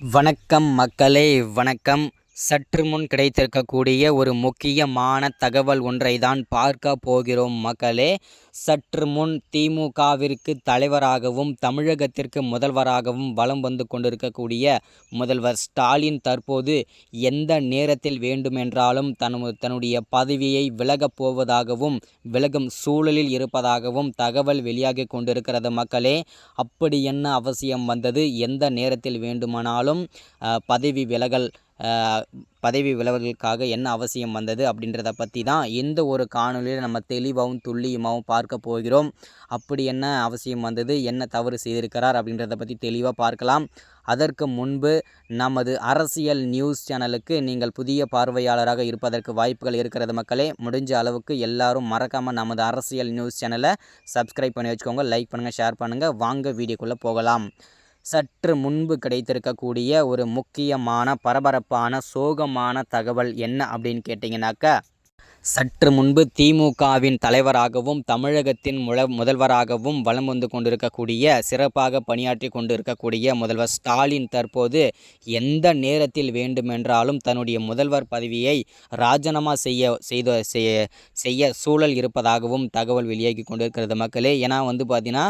வணக்கம் மக்களே, வணக்கம். சற்று முன் கிடைத்திருக்கக்கூடிய ஒரு முக்கியமான தகவல் ஒன்றை தான் பார்க்க போகிறோம் மக்களே. சற்று முன் திமுகவிற்கு தலைவராகவும் தமிழகத்திற்கு முதல்வராகவும் வலம் வந்து கொண்டிருக்கக்கூடிய முதல்வர் ஸ்டாலின் தற்போது எந்த நேரத்தில் வேண்டுமென்றாலும் தன்னுடைய பதவியை விலகப் போவதாகவும் விலகும் சூழலில் இருப்பதாகவும் தகவல் வெளியாகி கொண்டிருக்கிறது மக்களே. அப்படி என்ன அவசியம் வந்தது? எந்த நேரத்தில் வேண்டுமானாலும் பதவி விலகலுக்காக என்ன அவசியம் வந்தது அப்படின்றத பற்றி தான் இந்த ஒரு காணொலியில் நம்ம தெளிவாகவும் துல்லியமாகவும் பார்க்க போகிறோம். அப்படி என்ன அவசியம் வந்தது, என்ன தவறு செய்திருக்கிறார் அப்படின்றத பற்றி தெளிவாக பார்க்கலாம். அதற்கு முன்பு நமது அரசியல் நியூஸ் சேனலுக்கு நீங்கள் புதிய பார்வையாளராக இருப்பதற்கு வாய்ப்புகள் இருக்கிறது மக்களே. முடிஞ்ச அளவுக்கு எல்லாரும் மறக்காமல் நமது அரசியல் நியூஸ் சேனலை சப்ஸ்கிரைப் பண்ணி வச்சுக்கோங்க. லைக் பண்ணுங்கள், ஷேர் பண்ணுங்கள். வாங்க வீடியோக்குள்ளே போகலாம். சற்று முன்பு கிடைத்திருக்கக்கூடிய ஒரு முக்கியமான பரபரப்பான சோகமான தகவல் என்ன அப்படின்னு கேட்டிங்கனாக்கா, சற்று முன்பு திமுகவின் தலைவராகவும் தமிழகத்தின் முதல்வராகவும் வலம் வந்து கொண்டிருக்கக்கூடிய சிறப்பாக பணியாற்றி கொண்டிருக்கக்கூடிய முதல்வர் ஸ்டாலின் தற்போது எந்த நேரத்தில் வேண்டுமென்றாலும் தன்னுடைய முதல்வர் பதவியை ராஜினாமா செய்ய சூழல் இருப்பதாகவும் தகவல் வெளியாகி கொண்டிருக்கிறது மக்களே. ஏன்னா பார்த்தீங்கன்னா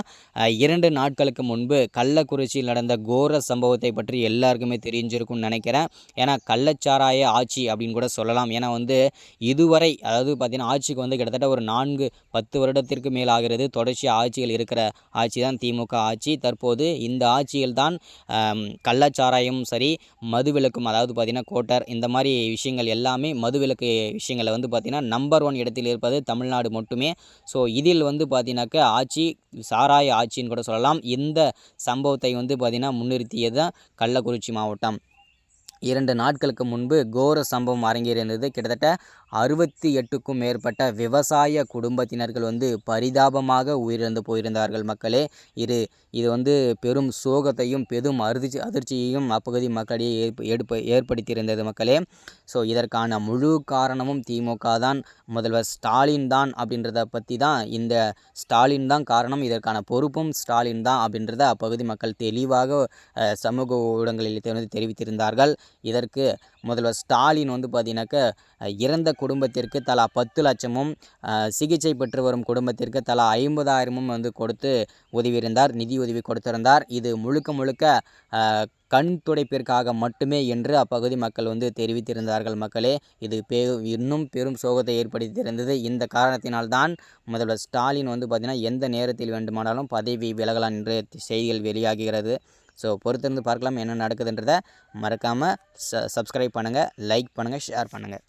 2 நாட்களுக்கு முன்பு கள்ளக்குறிச்சியில் நடந்த கோர சம்பவத்தை பற்றி எல்லாருக்குமே தெரிஞ்சிருக்கும்னு நினைக்கிறேன். ஏன்னா கள்ளச்சாராய ஆட்சி அப்படின்னு கூட சொல்லலாம். ஏன்னா இதுவரை பார்த்தீங்கன்னா ஆட்சிக்கு கிட்டத்தட்ட ஒரு 4-10 வருடத்திற்கு மேல் ஆகிறது. தொடர்ச்சி ஆட்சிகள் இருக்கிற ஆட்சி தான் திமுக ஆட்சி. தற்போது இந்த ஆட்சியில் தான் கள்ளச்சாராயம் சரி, மதுவிலக்கும் பார்த்தீங்கன்னா கோட்டர் இந்த மாதிரி விஷயங்கள் எல்லாமே மதுவிலக்கு விஷயங்களை பார்த்தீங்கன்னா நம்பர் 1 இடத்தில் இருப்பது தமிழ்நாடு மட்டுமே. ஸோ இதில் பார்த்தீங்கன்னாக்கா ஆட்சி சாராய ஆட்சின்னு கூட சொல்லலாம். இந்த சம்பவத்தை பார்த்தீங்கன்னா முன்னிறுத்தியது தான் கள்ளக்குறிச்சி மாவட்டம். 2 நாட்களுக்கு முன்பு கோர சம்பவம் அரங்கேறியிருந்தது. கிட்டத்தட்ட 68க்கும் மேற்பட்ட விவசாய குடும்பத்தினர்கள் பரிதாபமாக உயிரிழந்து போயிருந்தார்கள் மக்களே. இது பெரும் சோகத்தையும் பெரும் அதிர்ச்சியையும் அப்பகுதி மக்களிடையே ஏற்படுத்தியிருந்தது மக்களே. ஸோ இதற்கான முழு காரணமும் திமுக தான், முதல்வர் ஸ்டாலின் தான் அப்படின்றத பற்றி தான், இந்த ஸ்டாலின் தான் காரணம், இதற்கான பொறுப்பும் ஸ்டாலின் தான் அப்படின்றத அப்பகுதி மக்கள் தெளிவாக சமூக ஊடகங்களில் தெரிவித்திருந்தார்கள். இதற்கு முதல்வர் ஸ்டாலின் பார்த்தீங்கன்னாக்கா இறந்த குடும்பத்திற்கு தலா 10 லட்சமும் சிகிச்சை பெற்று வரும் குடும்பத்திற்கு தலா 50,000மும் கொடுத்து உதவியிருந்தார், நிதி உதவி கொடுத்திருந்தார். இது முழுக்க கண் துடைப்பிற்காக மட்டுமே என்று அப்பகுதி மக்கள் தெரிவித்திருந்தார்கள் மக்களே. இது இன்னும் பெரும் சோகத்தை ஏற்படுத்தியிருந்தது. இந்த காரணத்தினால்தான் முதல்வர் ஸ்டாலின் பார்த்திங்கன்னா எந்த நேரத்தில் வேண்டுமானாலும் பதவி விலகலாம் என்று செய்திகள் வெளியாகிறது. ஸோ பொறுத்திருந்து பார்க்கலாம் என்ன நடக்குதுன்றதை. மறக்காமல் சப்ஸ்கிரைப் பண்ணுங்கள், லைக் பண்ணுங்கள், ஷேர் பண்ணுங்கள்.